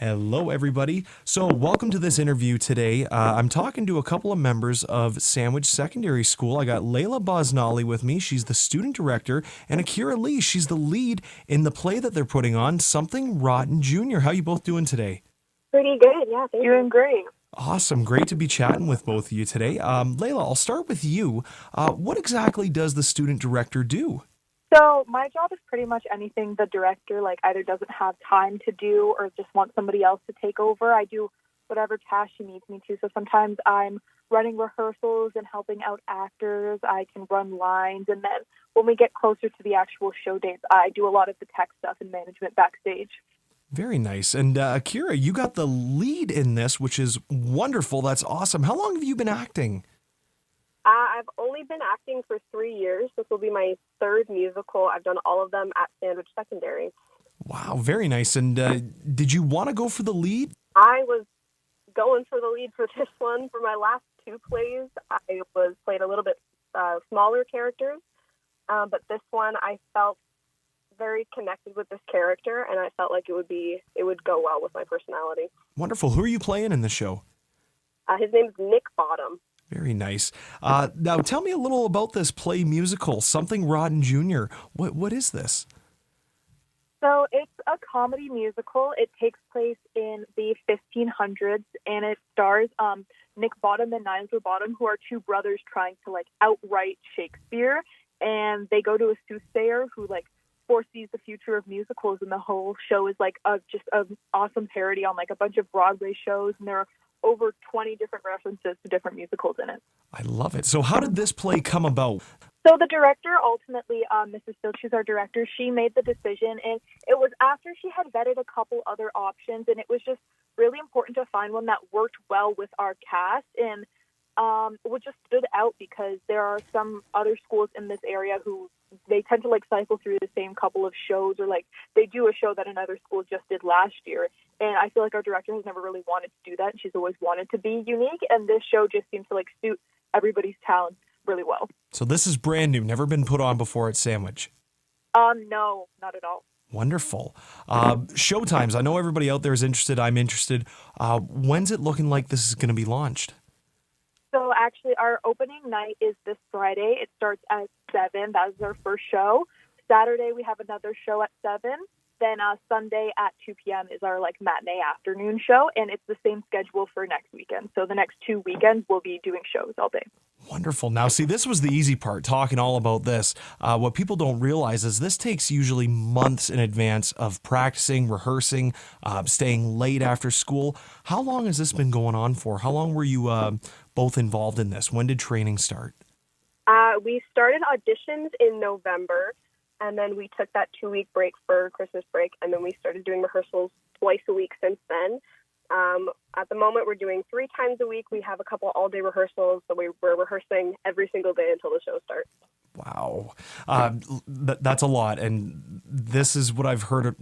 Hello, everybody. So, welcome to this interview today. I'm talking to a couple of members of Sandwich Secondary School. I got Layla Bosnali with me. She's the student director, and Akira Lee. She's the lead in the play that they're putting on, Something Rotten Junior. How you both doing today? Pretty good, yeah. Doing great. Awesome. Great to be chatting with both of you today. Layla, I'll start with you. What exactly does the student director do? So my job is pretty much anything the director either doesn't have time to do or just wants somebody else to take over. I do whatever task she needs me to. So sometimes I'm running rehearsals and helping out actors. I can run lines. And then when we get closer to the actual show dates, I do a lot of the tech stuff and management backstage. Very nice. And Akira, you got the lead in this, which is wonderful. That's awesome. How long have you been acting? I've only been acting for 3 years. This will be my third musical. I've done all of them at Sandwich Secondary. Wow, very nice. And did you want to go for the lead? I was going for the lead for this one. For my last two plays, I played a little bit smaller characters. But this one, I felt very connected with this character, and I felt like it would go well with my personality. Wonderful. Who are you playing in the show? His name is Nick Bottom. Very nice. Now, tell me a little about this play musical, Something Rotten Junior. What is this? So it's a comedy musical. It takes place in the 1500s, and it stars Nick Bottom and Nigel Bottom, who are two brothers trying to outwrite Shakespeare. And they go to a soothsayer who foresees the future of musicals, and the whole show is just an awesome parody on a bunch of Broadway shows, and there are over 20 different references to different musicals in it. I love it. So how did this play come about? So the director, ultimately, Mrs. Filch, who's our director, she made the decision, and it was after she had vetted a couple other options, and it was just really important to find one that worked well with our cast, and it just stood out because there are some other schools in this area who they tend to cycle through the same couple of shows, or they do a show that another school just did last year. And I feel like our director has never really wanted to do that. And she's always wanted to be unique. And this show just seems to suit everybody's talent really well. So this is brand new, never been put on before at Sandwich. No, not at all. Wonderful. Showtimes. I know everybody out there is interested. I'm interested. When's it looking like this is going to be launched? So actually, our opening night is this Friday. It starts at 7. That is our first show. Saturday, we have another show at 7. Then Sunday at 2 p.m. is our matinee afternoon show, and it's the same schedule for next weekend. So the next 2 weekends, we'll be doing shows all day. Wonderful. Now, see, this was the easy part, talking all about this. What people don't realize is this takes usually months in advance of practicing, rehearsing, staying late after school. How long has this been going on for? How long were you both involved in this? When did training start? We started auditions in November, and then we took that 2-week break for Christmas break, and then we started doing rehearsals twice a week since then. At the moment, we're doing 3 times a week. We have a couple all-day rehearsals, so we're rehearsing every single day until the show starts. Wow. That's a lot. And this is what I've heard,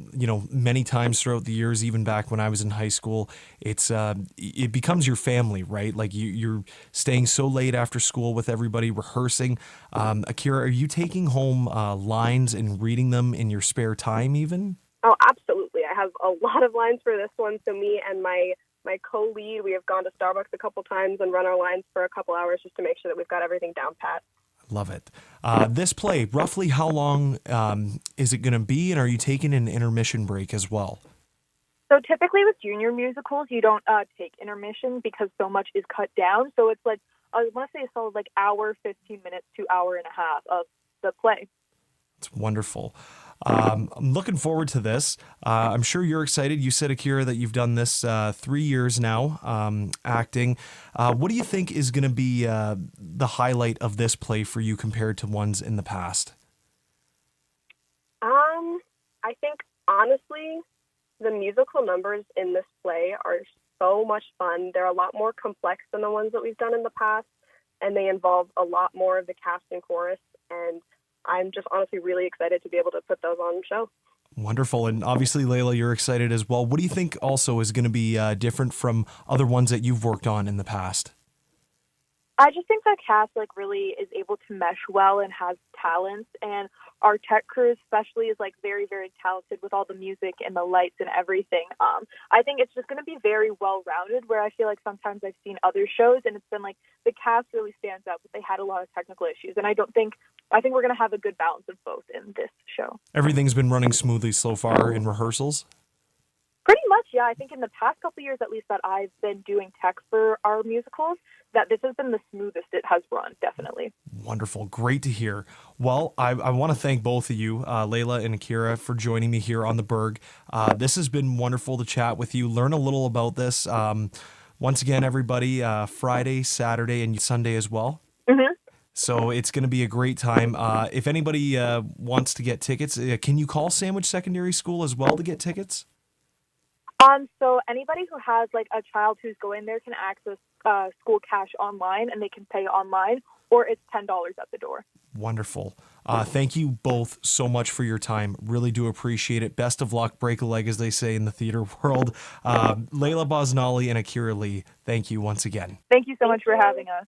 many times throughout the years, even back when I was in high school. It becomes your family, right? You're staying so late after school with everybody rehearsing. Akira, are you taking home lines and reading them in your spare time even? Oh, absolutely. I have a lot of lines for this one. So me and my co-lead, we have gone to Starbucks a couple times and run our lines for a couple hours just to make sure that we've got everything down pat. Love it. This play, roughly how long is it going to be, and are you taking an intermission break as well? So typically with junior musicals, you don't take intermission because so much is cut down. So it's I want to say a solid hour, 15 minutes to hour and a half of the play. It's wonderful. I'm looking forward to this. I'm sure you're excited. You said, Akira, that you've done this 3 years now, acting. What do you think is going to be the highlight of this play for you compared to ones in the past? I think, honestly, the musical numbers in this play are so much fun. They're a lot more complex than the ones that we've done in the past, and they involve a lot more of the cast and chorus, and I'm just honestly really excited to be able to put those on the show. Wonderful. And obviously, Layla, you're excited as well. What do you think also is going to be different from other ones that you've worked on in the past? I just think the cast really is able to mesh well and has talents, and our tech crew especially is like very, very talented with all the music and the lights and everything. I think it's just going to be very well-rounded, where I feel like sometimes I've seen other shows and it's been like the cast really stands out, but they had a lot of technical issues. And I think we're going to have a good balance of both in this show. Everything's been running smoothly so far in rehearsals? Pretty much, yeah. I think in the past couple of years, at least, that I've been doing tech for our musicals, that this has been the smoothest it has run, definitely. Wonderful. Great to hear. Well, I want to thank both of you, Layla and Akira, for joining me here on the Berg. This has been wonderful to chat with you, learn a little about this. Once again, everybody, Friday, Saturday, and Sunday as well. Mm-hmm. So it's going to be a great time. If anybody wants to get tickets, can you call Sandwich Secondary School as well to get tickets? So anybody who has like a child who's going there can access school cash online, and they can pay online, or it's $10 at the door. Wonderful. Thank you both so much for your time. Really do appreciate it. Best of luck. Break a leg, as they say in the theater world. Layla Bosnali and Akira Lee, thank you once again. Thank you so much for having us.